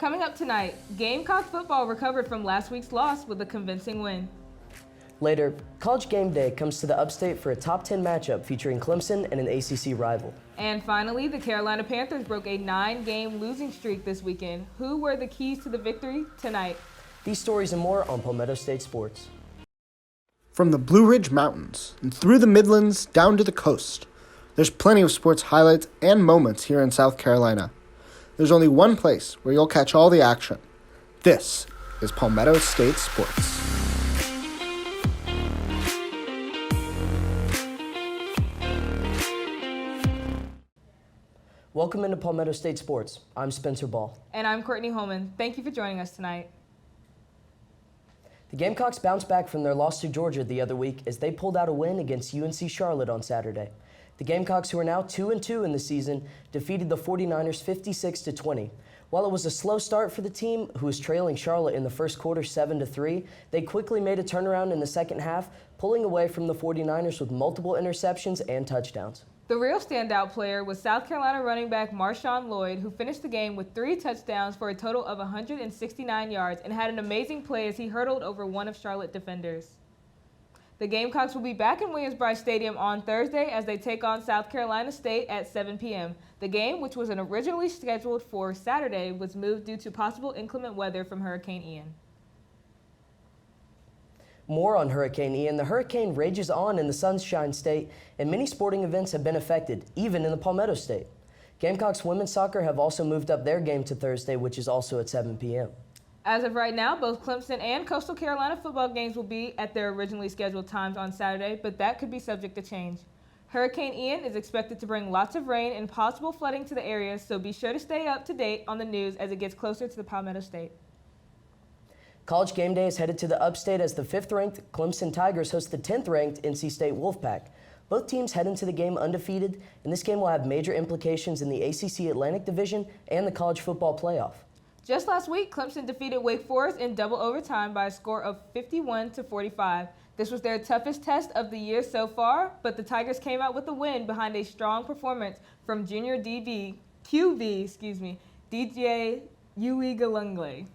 Coming up tonight, Gamecock football recovered from last week's loss with a convincing win. Later, College Game Day comes to the Upstate for a top 10 matchup featuring Clemson and an ACC rival. And finally, the Carolina Panthers broke a 9-game losing streak this weekend. Who were the keys to the victory tonight? These stories and more on Palmetto State Sports. From the Blue Ridge Mountains and through the Midlands down to the coast, there's plenty of sports highlights and moments here in South Carolina. There's only one place where you'll catch all the action. This is Palmetto State Sports. Welcome into Palmetto State Sports. I'm Spencer Ball. And I'm Courtney Holman. Thank you for joining us tonight. The Gamecocks bounced back from their loss to Georgia the other week as they pulled out a win against UNC Charlotte on Saturday. The Gamecocks, who are now 2-2 in the season, defeated the 49ers 56-20. While it was a slow start for the team, who was trailing Charlotte in the first quarter 7-3, they quickly made a turnaround in the second half, pulling away from the 49ers with multiple interceptions and touchdowns. The real standout player was South Carolina running back Marshawn Lloyd, who finished the game with 3 touchdowns for a total of 169 yards and had an amazing play as he hurdled over one of Charlotte defenders. The Gamecocks will be back in Williams-Brice Stadium on Thursday as they take on South Carolina State at 7 p.m. The game, which was originally scheduled for Saturday, was moved due to possible inclement weather from Hurricane Ian. More on Hurricane Ian. The hurricane rages on in the Sunshine State, and many sporting events have been affected, even in the Palmetto State. Gamecocks women's soccer have also moved up their game to Thursday, which is also at 7 p.m. As of right now, both Clemson and Coastal Carolina football games will be at their originally scheduled times on Saturday, but that could be subject to change. Hurricane Ian is expected to bring lots of rain and possible flooding to the area, so be sure to stay up to date on the news as it gets closer to the Palmetto State. College Game Day is headed to the Upstate as the 5th-ranked Clemson Tigers host the 10th-ranked NC State Wolfpack. Both teams head into the game undefeated, and this game will have major implications in the ACC Atlantic Division and the college football playoff. Just last week, Clemson defeated Wake Forest in double overtime by a score of 51-45. This was their toughest test of the year so far, but the Tigers came out with a win behind a strong performance from junior DJ Uigalungle.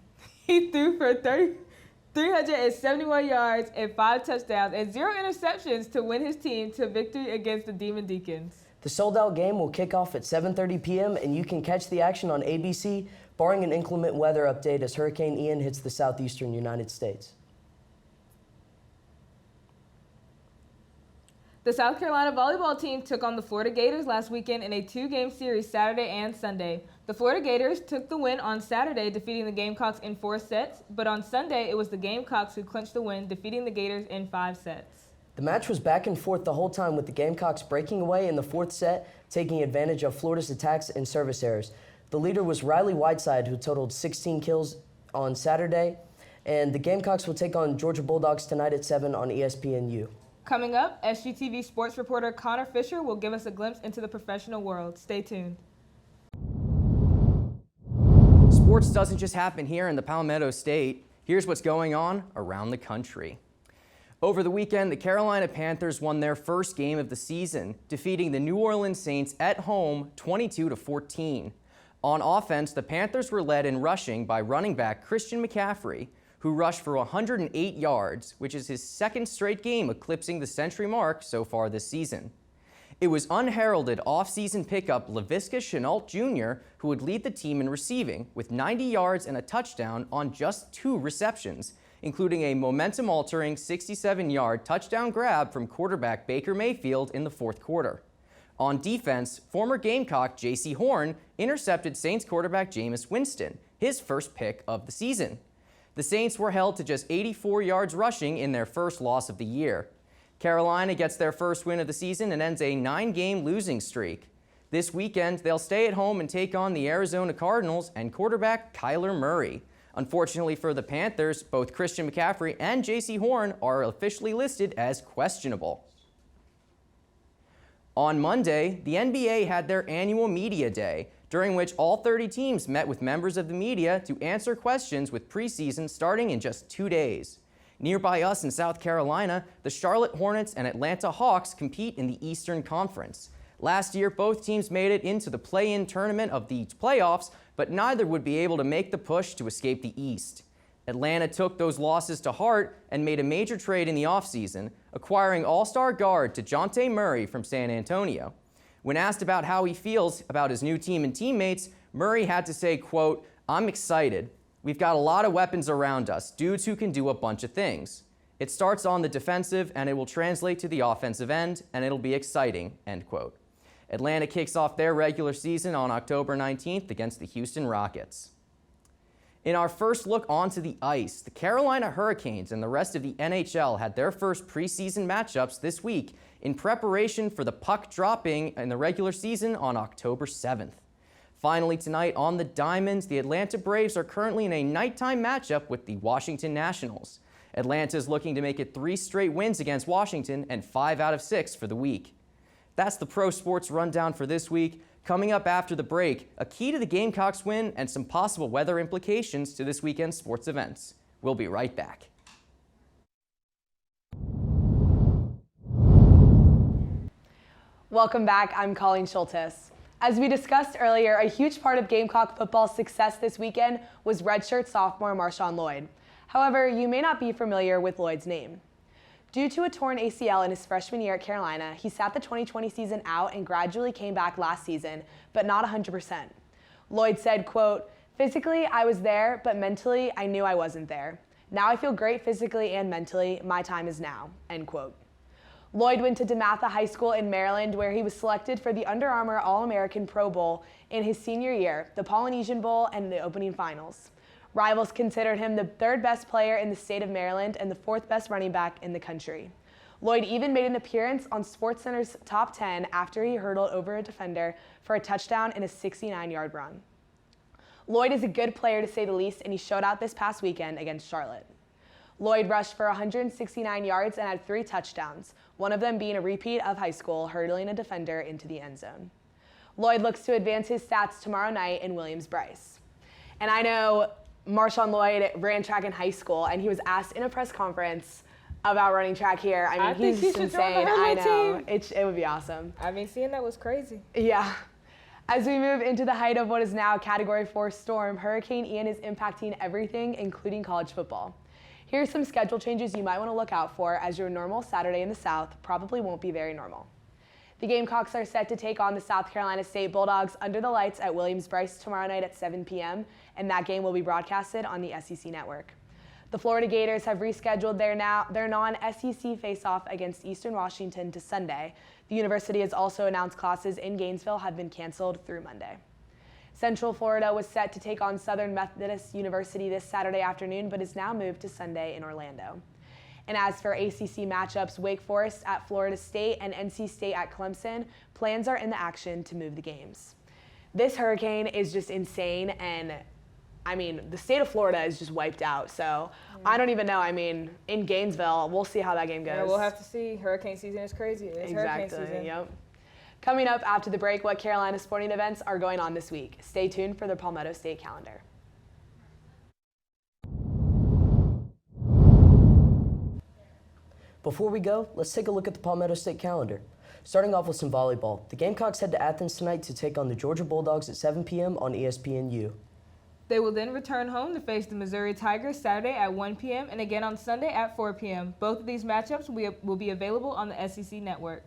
He threw for 371 yards and 5 touchdowns and 0 interceptions to win his team to victory against the Demon Deacons. The sold-out game will kick off at 7:30 p.m., and you can catch the action on ABC, barring an inclement weather update as Hurricane Ian hits the southeastern United States. The South Carolina volleyball team took on the Florida Gators last weekend in a 2-game series Saturday and Sunday. The Florida Gators took the win on Saturday, defeating the Gamecocks in 4 sets, but on Sunday it was the Gamecocks who clinched the win, defeating the Gators in 5 sets. The match was back and forth the whole time, with the Gamecocks breaking away in the 4th set, taking advantage of Florida's attacks and service errors. The leader was Riley Whiteside, who totaled 16 kills on Saturday, and the Gamecocks will take on Georgia Bulldogs tonight at 7 on ESPNU. Coming up, SGTV sports reporter Connor Fisher will give us a glimpse into the professional world. Stay tuned. Sports doesn't just happen here in the Palmetto State. Here's what's going on around the country. Over the weekend, the Carolina Panthers won their first game of the season, defeating the New Orleans Saints at home 22-14. On offense, the Panthers were led in rushing by running back Christian McCaffrey, who rushed for 108 yards, which is his 2nd straight game eclipsing the century mark so far this season. It was unheralded off-season pickup Laviska Shenault Jr. who would lead the team in receiving with 90 yards and a touchdown on just 2 receptions, including a momentum-altering 67-yard touchdown grab from quarterback Baker Mayfield in the 4th quarter. On defense, former Gamecock J.C. Horn intercepted Saints quarterback Jameis Winston, his first pick of the season. The Saints were held to just 84 yards rushing in their first loss of the year. Carolina gets their first win of the season and ends a 9-game losing streak. This weekend, they'll stay at home and take on the Arizona Cardinals and quarterback Kyler Murray. Unfortunately for the Panthers, both Christian McCaffrey and J.C. Horn are officially listed as questionable. On Monday, the NBA had their annual media day, during which all 30 teams met with members of the media to answer questions with preseason starting in just 2 days. Nearby us in South Carolina, the Charlotte Hornets and Atlanta Hawks compete in the Eastern Conference. Last year, both teams made it into the play-in tournament of the playoffs, but neither would be able to make the push to escape the East. Atlanta took those losses to heart and made a major trade in the offseason, acquiring all-star guard DeJounte Murray from San Antonio. When asked about how he feels about his new team and teammates, Murray had to say, quote, "I'm excited. We've got a lot of weapons around us, dudes who can do a bunch of things. It starts on the defensive and it will translate to the offensive end and it'll be exciting," end quote. Atlanta kicks off their regular season on October 19th against the Houston Rockets. In our first look onto the ice, the Carolina Hurricanes and the rest of the NHL had their first preseason matchups this week in preparation for the puck dropping in the regular season on October 7th. Finally tonight on the Diamonds, the Atlanta Braves are currently in a nighttime matchup with the Washington Nationals. Atlanta is looking to make it 3 straight wins against Washington and 5 out of 6 for the week. That's the Pro Sports Rundown for this week. Coming up after the break, a key to the Gamecocks win and some possible weather implications to this weekend's sports events. We'll be right back. Welcome back. I'm Colleen Schultes. As we discussed earlier, a huge part of Gamecock football's success this weekend was redshirt sophomore Marshawn Lloyd. However, you may not be familiar with Lloyd's name. Due to a torn ACL in his freshman year at Carolina, he sat the 2020 season out and gradually came back last season, but not 100%. Lloyd said, quote, "Physically, I was there, but mentally, I knew I wasn't there. Now I feel great physically and mentally. My time is now," end quote. Lloyd went to DeMatha High School in Maryland, where he was selected for the Under Armour All-American Pro Bowl in his senior year, the Polynesian Bowl, and the opening finals. Rivals considered him the 3rd best player in the state of Maryland and the 4th best running back in the country. Lloyd even made an appearance on SportsCenter's Top 10 after he hurdled over a defender for a touchdown in a 69-yard run. Lloyd is a good player to say the least, and he showed out this past weekend against Charlotte. Lloyd rushed for 169 yards and had 3 touchdowns, one of them being a repeat of high school, hurdling a defender into the end zone. Lloyd looks to advance his stats tomorrow night in Williams-Brice. And I know Marshawn Lloyd ran track in high school, and he was asked in a press conference about running track here. I mean, he's insane. I know. It would be awesome. I mean, seeing that was crazy. Yeah. As we move into the height of what is now a Category 4 storm, Hurricane Ian is impacting everything, including college football. Here's some schedule changes you might want to look out for, as your normal Saturday in the South probably won't be very normal. The Gamecocks are set to take on the South Carolina State Bulldogs under the lights at Williams-Brice tomorrow night at 7 p.m., and that game will be broadcasted on the SEC Network. The Florida Gators have rescheduled their non-SEC face-off against Eastern Washington to Sunday. The university has also announced classes in Gainesville have been canceled through Monday. Central Florida was set to take on Southern Methodist University this Saturday afternoon, but is now moved to Sunday in Orlando. And as for ACC matchups, Wake Forest at Florida State and NC State at Clemson, plans are in the action to move the games. This hurricane is just insane, and I mean, the state of Florida is just wiped out, so I don't even know. I mean, in Gainesville, we'll see how that game goes. Yeah, we'll have to see. Hurricane season is crazy. It's hurricane season. Yep. Coming up after the break, what Carolina sporting events are going on this week. Stay tuned for the Palmetto State calendar. Before we go, let's take a look at the Palmetto State calendar. Starting off with some volleyball, the Gamecocks head to Athens tonight to take on the Georgia Bulldogs at 7 p.m. on ESPNU. They will then return home to face the Missouri Tigers Saturday at 1 p.m. and again on Sunday at 4 p.m. Both of these matchups will be available on the SEC Network.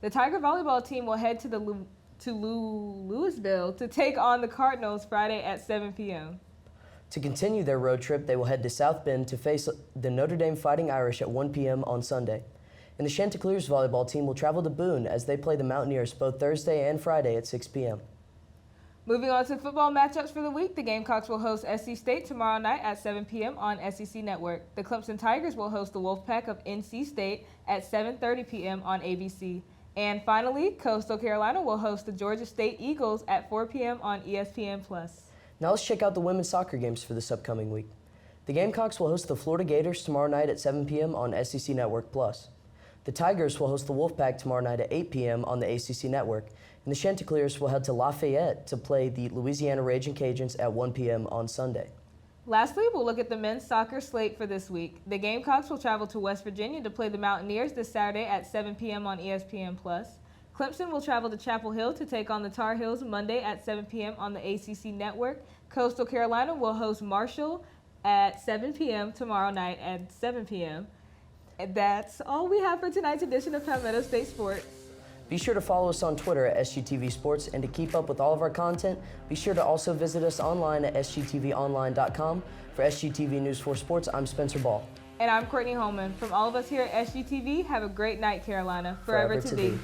The Tiger volleyball team will head to Louisville to take on the Cardinals Friday at 7 p.m. To continue their road trip, they will head to South Bend to face the Notre Dame Fighting Irish at 1 p.m. on Sunday. And the Chanticleers volleyball team will travel to Boone as they play the Mountaineers both Thursday and Friday at 6 p.m. Moving on to football matchups for the week, the Gamecocks will host SC State tomorrow night at 7 p.m. on SEC Network. The Clemson Tigers will host the Wolfpack of NC State at 7:30 p.m. on ABC. And finally, Coastal Carolina will host the Georgia State Eagles at 4 p.m. on ESPN+. Now let's check out the women's soccer games for this upcoming week. The Gamecocks will host the Florida Gators tomorrow night at 7 p.m. on SEC Network+. The Tigers will host the Wolfpack tomorrow night at 8 p.m. on the ACC Network. And the Chanticleers will head to Lafayette to play the Louisiana Raging Cajuns at 1 p.m. on Sunday. Lastly, we'll look at the men's soccer slate for this week. The Gamecocks will travel to West Virginia to play the Mountaineers this Saturday at 7 p.m. on ESPN+. Clemson will travel to Chapel Hill to take on the Tar Heels Monday at 7 p.m. on the ACC Network. Coastal Carolina will host Marshall at 7 p.m. tomorrow night at 7 p.m. And that's all we have for tonight's edition of Palmetto State Sports. Be sure to follow us on Twitter at SGTV Sports, and to keep up with all of our content, be sure to also visit us online at sgtvonline.com. For SGTV News 4 Sports, I'm Spencer Ball. And I'm Courtney Holman. From all of us here at SGTV, have a great night, Carolina. Forever to be.